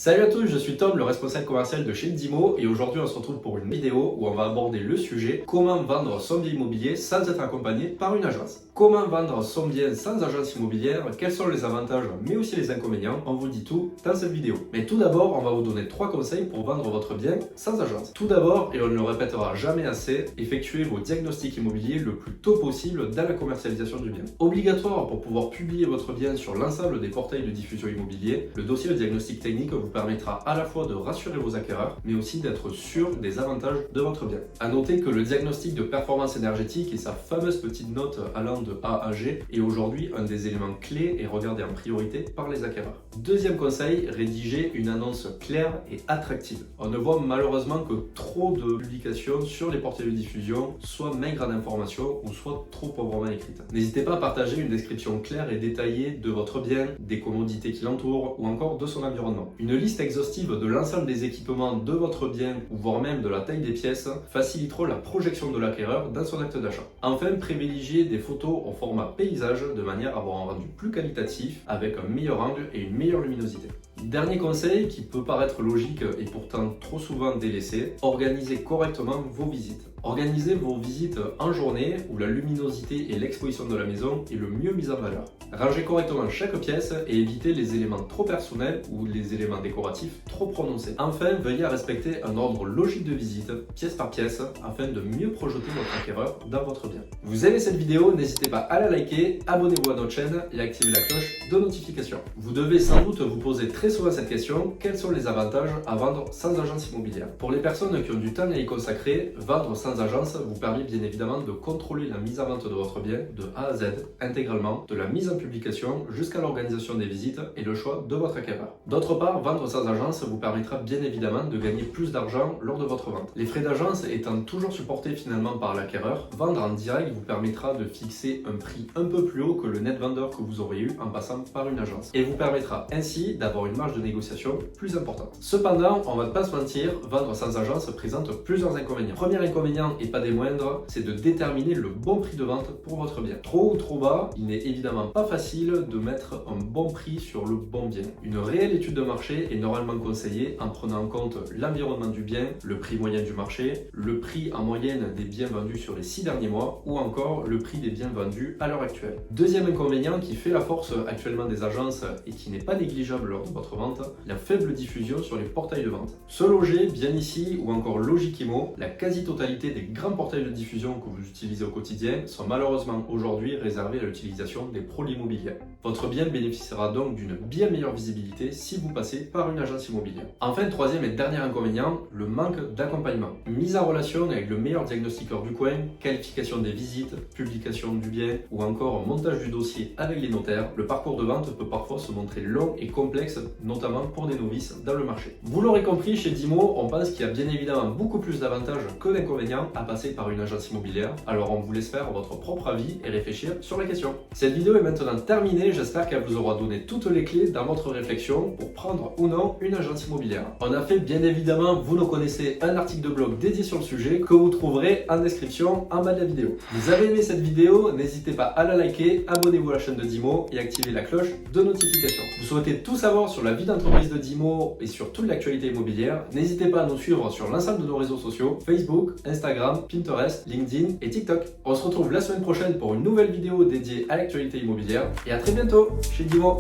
Salut à tous, je suis Tom, le responsable commercial de chez Dimo et aujourd'hui on se retrouve pour une vidéo où on va aborder le sujet comment vendre son bien immobilier sans être accompagné par une agence. Comment vendre son bien sans agence immobilière, quels sont les avantages mais aussi les inconvénients, on vous dit tout dans cette vidéo. Mais tout d'abord, on va vous donner 3 conseils pour vendre votre bien sans agence. Tout d'abord, et on ne le répétera jamais assez, effectuez vos diagnostics immobiliers le plus tôt possible dans la commercialisation du bien. Obligatoire pour pouvoir publier votre bien sur l'ensemble des portails de diffusion immobilier, le dossier de diagnostic technique vous permettra à la fois de rassurer vos acquéreurs, mais aussi d'être sûr des avantages de votre bien. A noter que le diagnostic de performance énergétique et sa fameuse petite note allant de A à G est aujourd'hui un des éléments clés et regardé en priorité par les acquéreurs. Deuxième conseil, rédigez une annonce claire et attractive. On ne voit malheureusement que trop de publications sur les portails de diffusion, soit maigres en informations ou soit trop pauvrement écrites. N'hésitez pas à partager une description claire et détaillée de votre bien, des commodités qui l'entourent ou encore de son environnement. Une liste exhaustive de l'ensemble des équipements de votre bien ou voire même de la taille des pièces faciliteront la projection de l'acquéreur dans son acte d'achat. Enfin, privilégiez des photos au format paysage de manière à avoir un rendu plus qualitatif avec un meilleur angle et une meilleure luminosité. Dernier conseil qui peut paraître logique et pourtant trop souvent délaissé, organisez correctement vos visites. Organisez vos visites en journée où la luminosité et l'exposition de la maison est le mieux mise en valeur. Rangez correctement chaque pièce et évitez les éléments trop personnels ou les éléments décoratifs trop prononcés. Enfin, veillez à respecter un ordre logique de visite, pièce par pièce, afin de mieux projeter votre acquéreur dans votre bien. Vous aimez cette vidéo, n'hésitez pas à la liker, abonnez-vous à notre chaîne et activez la cloche de notification. Vous devez sans doute vous poser très souvent cette question, quels sont les avantages à vendre sans agence immobilière? Pour les personnes qui ont du temps à y consacrer, vendre sans agence vous permet bien évidemment de contrôler la mise en vente de votre bien de A à Z intégralement, de la mise en publication jusqu'à l'organisation des visites et le choix de votre acquéreur. D'autre part, vendre sans agence vous permettra bien évidemment de gagner plus d'argent lors de votre vente. Les frais d'agence étant toujours supportés finalement par l'acquéreur, vendre en direct vous permettra de fixer un prix un peu plus haut que le net vendeur que vous aurez eu en passant par une agence et vous permettra ainsi d'avoir une marge de négociation plus importante. Cependant, on va pas se mentir, vendre sans agence présente plusieurs inconvénients. Premier inconvénient et pas des moindres, c'est de déterminer le bon prix de vente pour votre bien. Trop ou trop bas, il n'est évidemment pas facile de mettre un bon prix sur le bon bien. Une réelle étude de marché est normalement conseillée en prenant en compte l'environnement du bien, le prix moyen du marché, le prix en moyenne des biens vendus sur les 6 derniers mois ou encore le prix des biens vendus à l'heure actuelle. Deuxième inconvénient qui fait la force actuellement des agences et qui n'est pas négligeable lors de votre vente, la faible diffusion sur les portails de vente. Se loger, bien ici ou encore Logikimo, la quasi-totalité des grands portails de diffusion que vous utilisez au quotidien sont malheureusement aujourd'hui réservés à l'utilisation des pros de l'immobilier. Votre bien bénéficiera donc d'une bien meilleure visibilité si vous passez par une agence immobilière. Enfin, troisième et dernier inconvénient, le manque d'accompagnement. Mise en relation avec le meilleur diagnostiqueur du coin, qualification des visites, publication du bien ou encore montage du dossier avec les notaires, le parcours de vente peut parfois se montrer long et complexe, notamment pour des novices dans le marché. Vous l'aurez compris, chez Dimo, on pense qu'il y a bien évidemment beaucoup plus d'avantages que d'inconvénients à passer par une agence immobilière, alors on vous laisse faire votre propre avis et réfléchir sur la question. Cette vidéo est maintenant terminée, j'espère qu'elle vous aura donné toutes les clés dans votre réflexion pour prendre ou non une agence immobilière. On a fait bien évidemment, vous le connaissez, un article de blog dédié sur le sujet que vous trouverez en description en bas de la vidéo. Vous avez aimé cette vidéo, n'hésitez pas à la liker, abonnez-vous à la chaîne de Dimo et activez la cloche de notification. Vous souhaitez tout savoir sur la vie d'entreprise de Dimo et sur toute l'actualité immobilière, n'hésitez pas à nous suivre sur l'ensemble de nos réseaux sociaux, Facebook, Instagram, Pinterest, LinkedIn et TikTok. On se retrouve la semaine prochaine pour une nouvelle vidéo dédiée à l'actualité immobilière et à très bientôt chez Dimo.